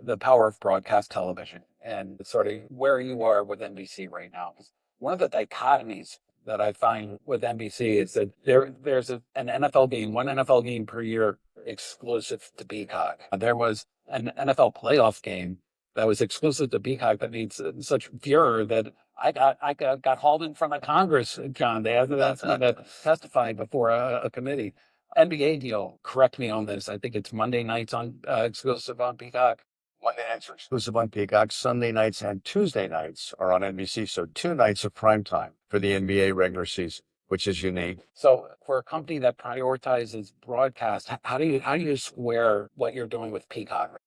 the power of broadcast television and sort of where you are with NBC right now. 'Cause one of the dichotomies that I find with NBC is that there's an NFL game, one NFL game per year exclusive to Peacock. There was an NFL playoff game that was exclusive to Peacock that needs such furor that I got hauled in front of Congress, John. They asked me to testify before a committee. NBA deal, correct me on this. I think it's Monday nights on exclusive on Peacock. Monday nights are exclusive on Peacock. Sunday nights and Tuesday nights are on NBC. So 2 nights of prime time for the NBA regular season, which is unique. So for a company that prioritizes broadcast, how do you square what you're doing with Peacock?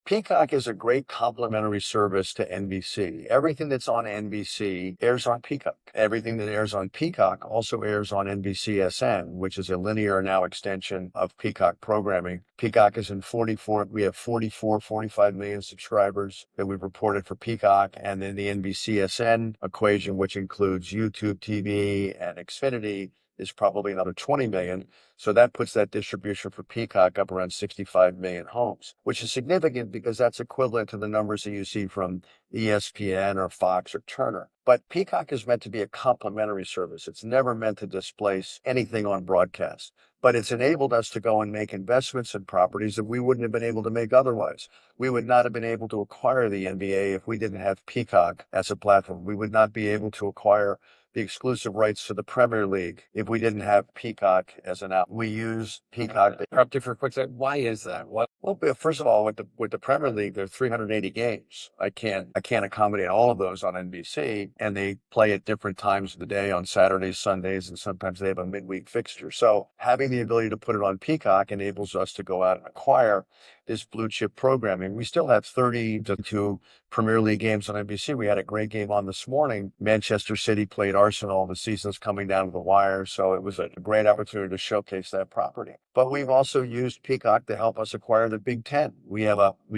Peacock is a great complementary service to NBC. Everything that's on NBC airs on Peacock. Everything that airs on Peacock also airs on NBCSN, which is a linear now extension of Peacock programming. Peacock is in 44, we have 45 million subscribers that we've reported for Peacock. And then the NBCSN equation, which includes YouTube TV and Xfinity, is probably another 20 million. So that puts that distribution for Peacock up around 65 million homes, which is significant because that's equivalent to the numbers that you see from ESPN or Fox or Turner. But Peacock is meant to be a complementary service. It's never meant to displace anything on broadcast, but it's enabled us to go and make investments in properties that we wouldn't have been able to make otherwise. We would not have been able to acquire the NBA if we didn't have Peacock as a platform. We would not be able to acquire the exclusive rights to the Premier League if we didn't have Peacock as an out. We use Peacock. Interrupt you for a quick second. Why is that? What? Well, first of all, with the Premier League, there are 380 games. I can't accommodate all of those on NBC, and they play at different times of the day on Saturdays, Sundays, and sometimes they have a midweek fixture. So having the ability to put it on Peacock enables us to go out and acquire this blue chip programming. We still have 32 Premier League games on NBC. We had a great game on this morning. Manchester City played Arsenal. The season's coming down to the wire, so it was a great opportunity to showcase that property. But we've also used Peacock to help us acquire the Big Ten. We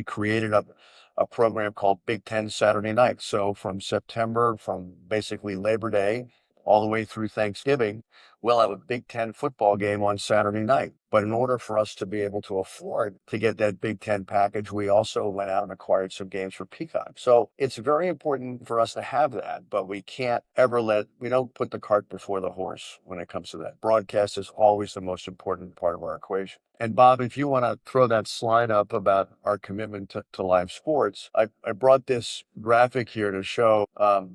created a program called Big Ten Saturday Night. So from September, from basically Labor Day all the way through Thanksgiving, we'll have a Big Ten football game on Saturday night. But in order for us to be able to afford to get that Big Ten package, we also went out and acquired some games for Peacock. So it's very important for us to have that, but we don't put the cart before the horse when it comes to that. Broadcast is always the most important part of our equation. And Bob, if you want to throw that slide up about our commitment to live sports, I brought this graphic here to show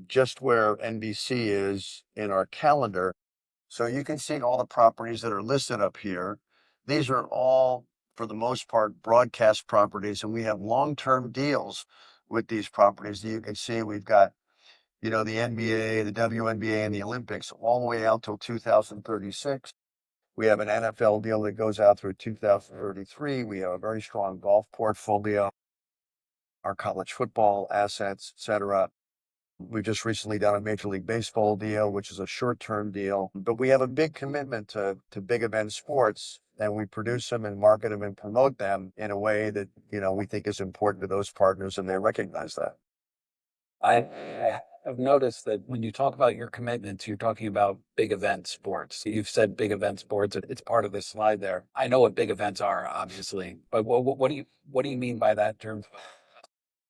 just where NBC is in our calendar. So you can see all the properties that are listed up here. These are all, for the most part, broadcast properties, and we have long-term deals with these properties. You can see we've got, the NBA, the WNBA, and the Olympics all the way out till 2036. We have an NFL deal that goes out through 2033. We have a very strong golf portfolio, our college football assets, et cetera. We've just recently done a Major League Baseball deal, which is a short-term deal, but we have a big commitment to big event sports, and we produce them and market them and promote them in a way that, we think is important to those partners, and they recognize that. I have noticed that when you talk about your commitments, you're talking about big event sports. You've said big event sports. It's part of this slide there. I know what big events are, obviously, but what do you mean by that term?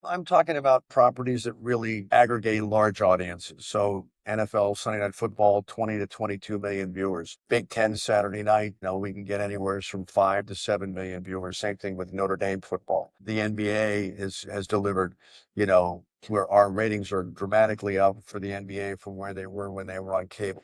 I'm talking about properties that really aggregate large audiences. So NFL Sunday Night Football, 20 to 22 million viewers. Big Ten Saturday night, we can get anywhere from 5 to 7 million viewers. Same thing with Notre Dame football. The NBA has delivered, where our ratings are dramatically up for the NBA from where they were when they were on cable.